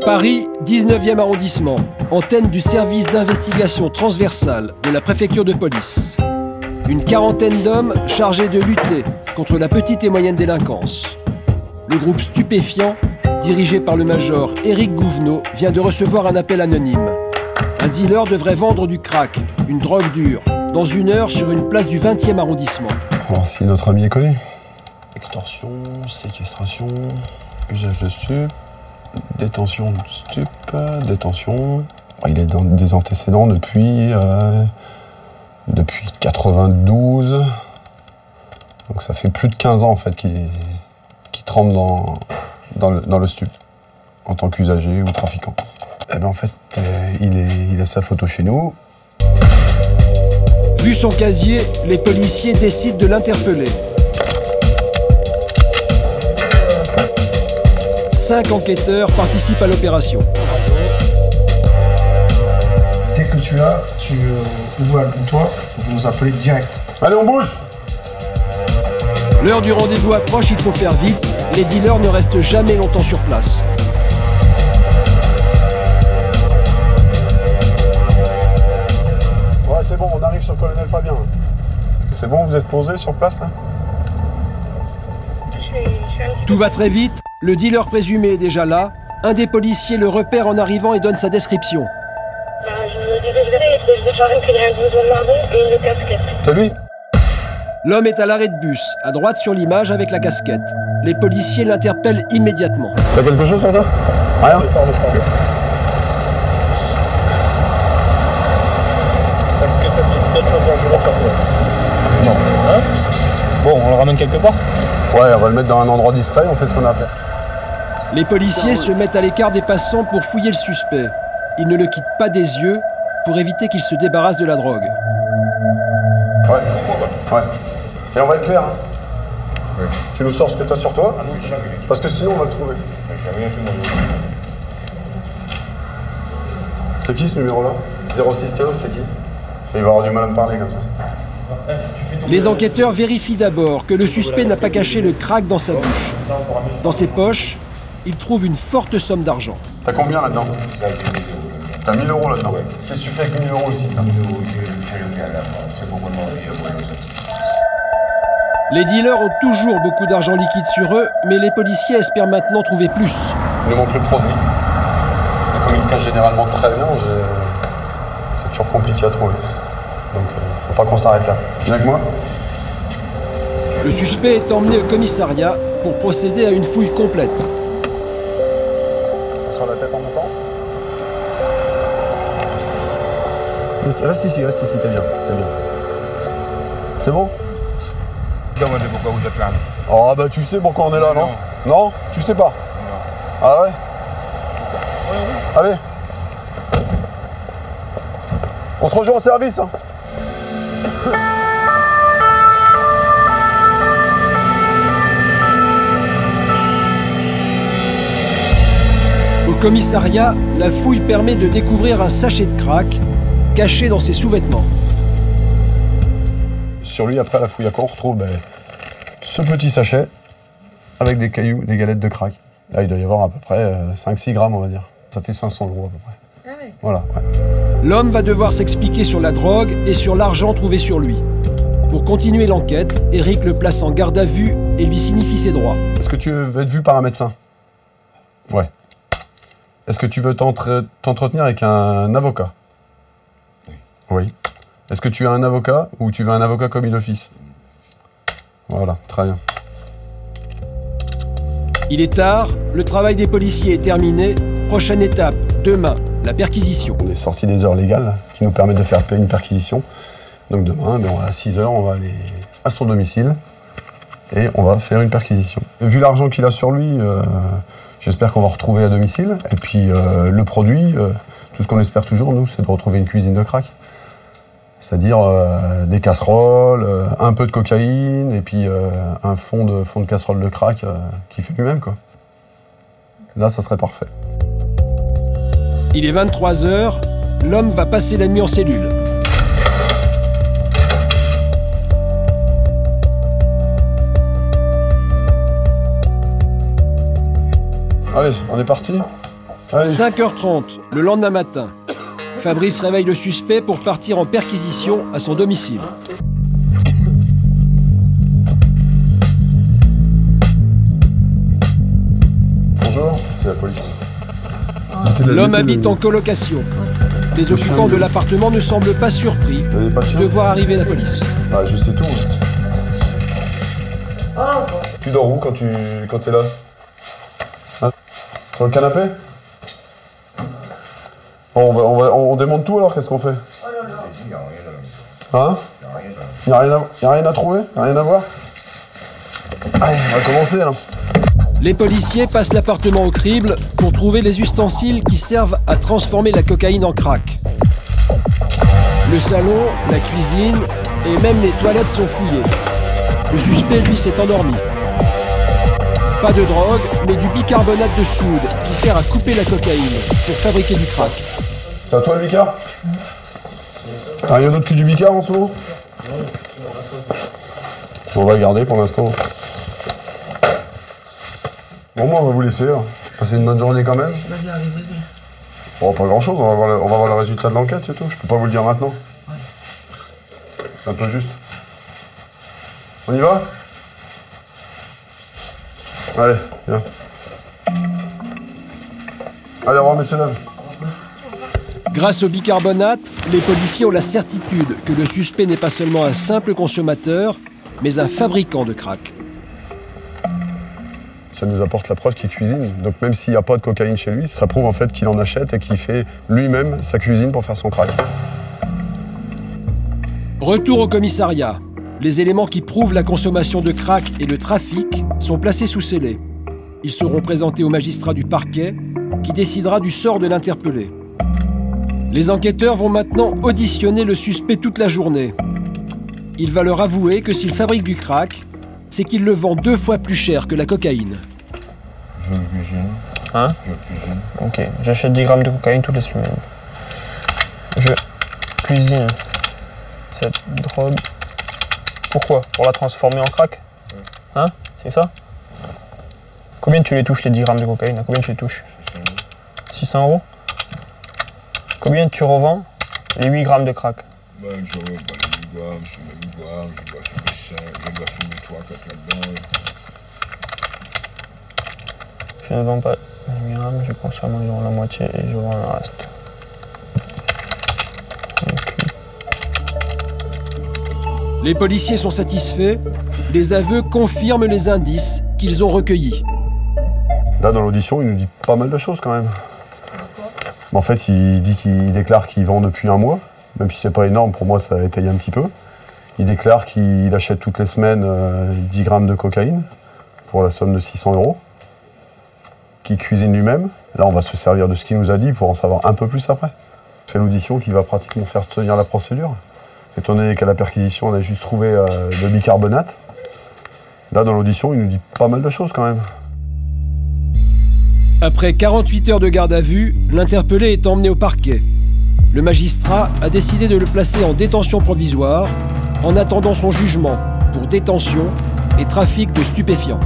Paris, 19e arrondissement, antenne du service d'investigation transversale de la préfecture de police. Une quarantaine d'hommes chargés de lutter contre la petite et moyenne délinquance. Le groupe Stupéfiant, dirigé par le major Éric Gouvenot, vient de recevoir un appel anonyme. Un dealer devrait vendre du crack, une drogue dure, dans 1 heure sur une place du 20e arrondissement. Alors, si notre ami est connu. Extorsion, séquestration, usage de stup, détention de stup, détention. Il est dans des antécédents depuis 92. Donc ça fait plus de 15 ans en fait qu'il trempe dans le stup en tant qu'usager ou trafiquant. Et ben en fait, il a sa photo chez nous. Vu son casier, les policiers décident de l'interpeller. 5 enquêteurs participent à l'opération. Dès que tu ouvres le toit, vous nous appelez direct. Allez, on bouge! L'heure du rendez-vous approche, il faut faire vite. Les dealers ne restent jamais longtemps sur place. Ouais, c'est bon, on arrive sur Colonel Fabien. C'est bon, vous êtes posé sur place là? Tout va très vite. Le dealer présumé est déjà là. Un des policiers le repère en arrivant et donne sa description. Je me dirigerai, je déclarerai qu'il y a un blouson marron et une casquette. C'est lui? L'homme est à l'arrêt de bus, à droite sur l'image avec la casquette. Les policiers l'interpellent immédiatement. T'as quelque chose sur toi? Rien? Est-ce que t'as d'autres choses à jouer sur toi? Non. Hein? Bon, on le ramène quelque part? Ouais, on va le mettre dans un endroit distrait, on fait ce qu'on a à faire. Les policiers se mettent à l'écart des passants pour fouiller le suspect. Ils ne le quittent pas des yeux pour éviter qu'il se débarrasse de la drogue. Ouais. Et on va être clair. Hein. Oui. Tu nous sors ce que tu as sur toi, parce que sinon on va le trouver. C'est qui ce numéro-là? 0615, c'est qui? Il va avoir du mal à me parler comme ça. Les enquêteurs vérifient d'abord que le suspect n'a pas caché le crack dans sa bouche. Dans ses poches, ils trouvent une forte somme d'argent. T'as combien là-dedans? T'as 1000 euros là-dedans. Qu'est-ce que tu fais avec 1000 euros ici? Les dealers ont toujours beaucoup d'argent liquide sur eux, mais les policiers espèrent maintenant trouver plus. Il nous manque le produit. Et comme il le cache généralement très bien, c'est toujours compliqué à trouver. Donc faut pas qu'on s'arrête là. Viens avec moi. Le suspect est emmené au commissariat pour procéder à une fouille complète. Attention à la tête en montant. Reste ici, t'es bien. C'est bon? Demandez pourquoi vous êtes là. Oh bah tu sais pourquoi on est là, non? Non? Tu sais pas? Non. Ah ouais? Allez. On se rejoint au service, hein. Au commissariat, la fouille permet de découvrir un sachet de crack caché dans ses sous-vêtements. Sur lui, après la fouille à corps, on retrouve ce petit sachet avec des cailloux, des galettes de crack. Là, il doit y avoir à peu près 5-6 grammes, on va dire. Ça fait 500 euros à peu près. Ah ouais. Voilà. Ouais. L'homme va devoir s'expliquer sur la drogue et sur l'argent trouvé sur lui. Pour continuer l'enquête, Éric le place en garde à vue et lui signifie ses droits. Est-ce que tu veux être vu par un médecin? Ouais. Est-ce que tu veux t'entretenir avec un avocat? Oui. Est-ce que tu as un avocat ou tu veux un avocat commis d'office? Voilà, très bien. Il est tard, le travail des policiers est terminé. Prochaine étape, demain, la perquisition. On est sorti des heures légales qui nous permettent de faire une perquisition. Donc demain, à 6 h, on va aller à son domicile et on va faire une perquisition. Vu l'argent qu'il a sur lui, j'espère qu'on va retrouver à domicile. Et puis le produit, tout ce qu'on espère toujours, nous, c'est de retrouver une cuisine de crack. C'est-à-dire des casseroles, un peu de cocaïne et puis un fond de casserole de crack qu'il fait lui-même, quoi. Là, ça serait parfait. Il est 23 h, l'homme va passer la nuit en cellule. Allez, on est parti. Allez. 5h30, le lendemain matin. Fabrice réveille le suspect pour partir en perquisition à son domicile. Bonjour, c'est la police. L'homme habite en colocation. Les occupants de l'appartement ne semblent pas surpris Vous avez pas de chien de voir arriver la police. Ah, je sais tout. Tu dors où quand t'es là? Hein? Sur le canapé? Bon, on démonte tout alors, qu'est-ce qu'on fait? Hein? Y a rien à trouver? Y a rien à voir? Allez, on va commencer alors. Les policiers passent l'appartement au crible pour trouver les ustensiles qui servent à transformer la cocaïne en crack. Le salon, la cuisine et même les toilettes sont fouillés. Le suspect, lui, s'est endormi. Pas de drogue, mais du bicarbonate de soude qui sert à couper la cocaïne pour fabriquer du crack. C'est à toi le bicard? Rien d'autre que du bicard en ce moment? On va le garder pour l'instant. Bon, moi, on va vous laisser. Là. Passez une bonne journée quand même. Bon, pas grand chose, on va voir le résultat de l'enquête, c'est tout. Je peux pas vous le dire maintenant. C'est un peu juste. On y va? Allez, viens. Allez, au revoir, messieurs, dames. Grâce au bicarbonate, les policiers ont la certitude que le suspect n'est pas seulement un simple consommateur, mais un fabricant de crack. Ça nous apporte la preuve qu'il cuisine. Donc même s'il n'y a pas de cocaïne chez lui, ça prouve en fait qu'il en achète et qu'il fait lui-même sa cuisine pour faire son crack. Retour au commissariat. Les éléments qui prouvent la consommation de crack et le trafic sont placés sous scellé. Ils seront présentés au magistrat du parquet qui décidera du sort de l'interpellé. Les enquêteurs vont maintenant auditionner le suspect toute la journée. Il va leur avouer que s'il fabrique du crack, c'est qu'il le vend 2 fois plus cher que la cocaïne. Je cuisine. Hein? Je cuisine. Ok, j'achète 10 grammes de cocaïne toutes les semaines. Je cuisine cette drogue. Pourquoi? Pour la transformer en crack? Hein? C'est ça? Combien tu les touches les 10 grammes de cocaïne? Combien tu les touches? 600 euros. Combien tu revends les 8 grammes de crack? Ben, je revends pas les 8 grammes, je mets 8 grammes, je dois fumer 5, je dois fumer 3, 4 là-dedans. Je ne vends pas les 8 grammes, je consomme environ la moitié et je vends le reste. Les policiers sont satisfaits. Les aveux confirment les indices qu'ils ont recueillis. Là, dans l'audition, il nous dit pas mal de choses quand même. Mais en fait, il déclare qu'il vend depuis un mois, même si c'est pas énorme, pour moi ça étaye un petit peu. Il déclare qu'il achète toutes les semaines 10 grammes de cocaïne pour la somme de 600 euros, qu'il cuisine lui-même. Là, on va se servir de ce qu'il nous a dit pour en savoir un peu plus après. C'est l'audition qui va pratiquement faire tenir la procédure. Étant donné qu'à la perquisition, on a juste trouvé le bicarbonate. Là, dans l'audition, il nous dit pas mal de choses quand même. Après 48 heures de garde à vue, l'interpellé est emmené au parquet. Le magistrat a décidé de le placer en détention provisoire en attendant son jugement pour détention et trafic de stupéfiants.